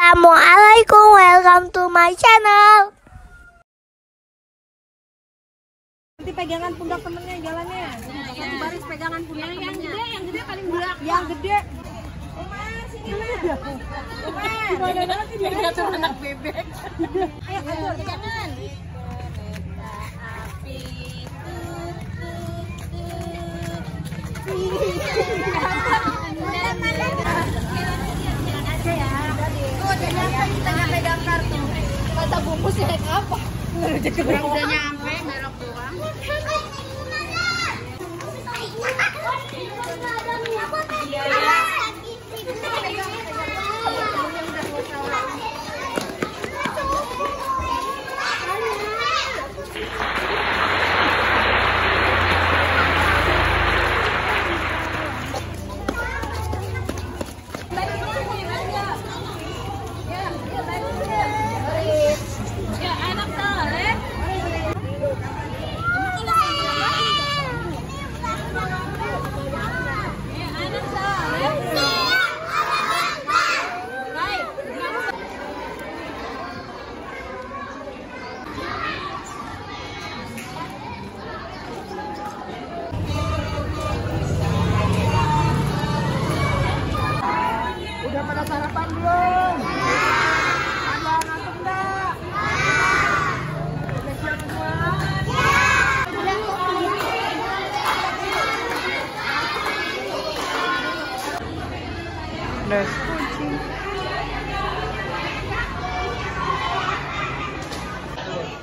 Assalamualaikum, welcome to my channel. Nanti pegangan pundak temennya jalannya. Satu baris pegangan pundak temennya. Yang gede paling belakang. Yang gede. Umar, sini lah. Umar. Dia tuh anak bebek. Ayo atur pegangan. Pegang kartu. Kata bungkus naik apa? Udah nyampe, merok doang. Udah pada sarapan belum? Ada ngantuk enggak? Udah siap semua? Udah kunci.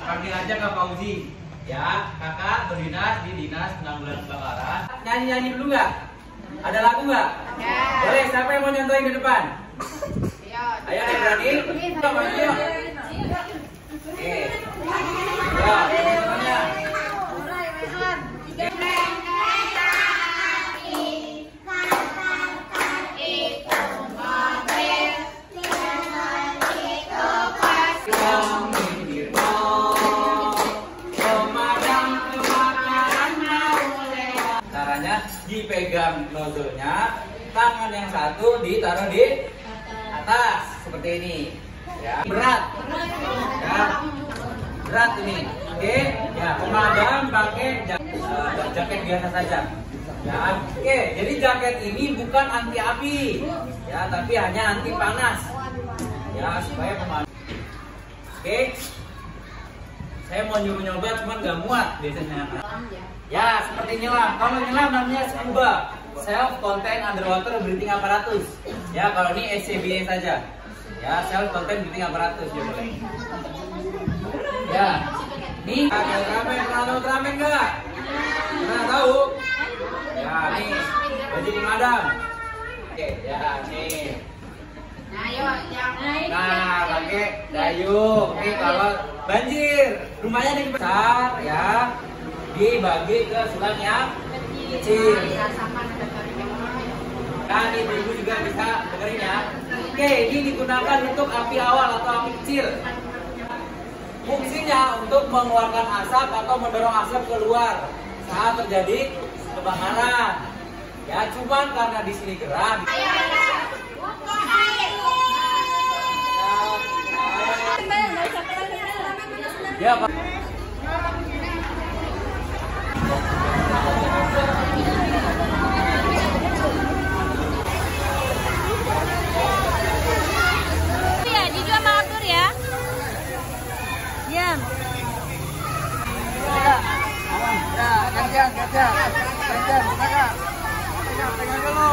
Panggil aja Kak Fauzi. Ya, kakak berdinas di Dinas Penanggulangan Kebakaran. Nyanyi-nyanyi dulu nggak? Ada lagu nggak? Ya. Boleh, siapa yang mau nyontohin ke depan? Ayo, yang berani? Yuk, maju yuk. Oke. Ya, semuanya. Caranya dipegang nozzle-nya, tangan yang satu ditaruh di atas seperti ini. Ya, berat. Ya, berat ini. Oke, ya pemadam pakai jaket biasa saja. Ya, oke. Jadi jaket ini bukan anti api, ya, tapi hanya anti panas. Ya, supaya pemadam. Oke. Saya mau nyoba cuman nggak muat biasanya. Ya, seperti nyelam. Kalau nyelam namanya scuba, self contained underwater breathing apparatus. Ya, kalau ini SCBA saja. Ya, self contained breathing apparatus ya boleh. Ya, nih ada Ultraman, pernah Ultraman nggak? Pernah tahu? Ya, nih baju pemadam. Oke, ya nih. Nah, pakai dayung. Nih kalau banjir, rumahnya nih besar ya, dibagi ke sulam yang kecil. Nah, ini ibu juga bisa dengerin ya. Oke, ini digunakan untuk api awal atau api kecil. Fungsinya untuk mengeluarkan asap atau mendorong asap keluar saat terjadi kebakaran. Ya, cuman karena di sini gerah. Ya, Pak. Ya, Jiju sama Abdur ya. Diam. Ya, gantian, kakak. Pegang dulu.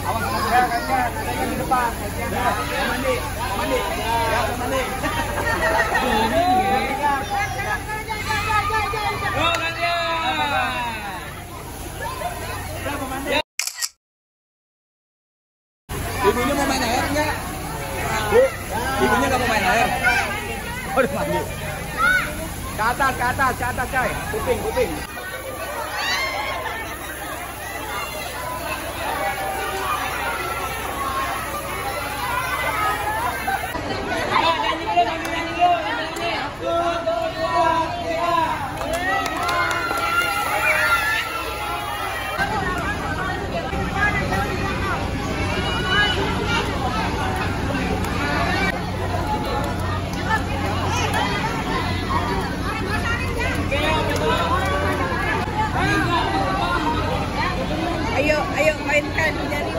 Awas, ya, gantian, ada di depan. Ya, mandi. Ya, mandi. Oh, gantian. Ibunya mau main air enggak? Bu, ibunya nggak mau main air. Oh, udah mandi. Ke atas, coy. Kuping. mainkan jadi.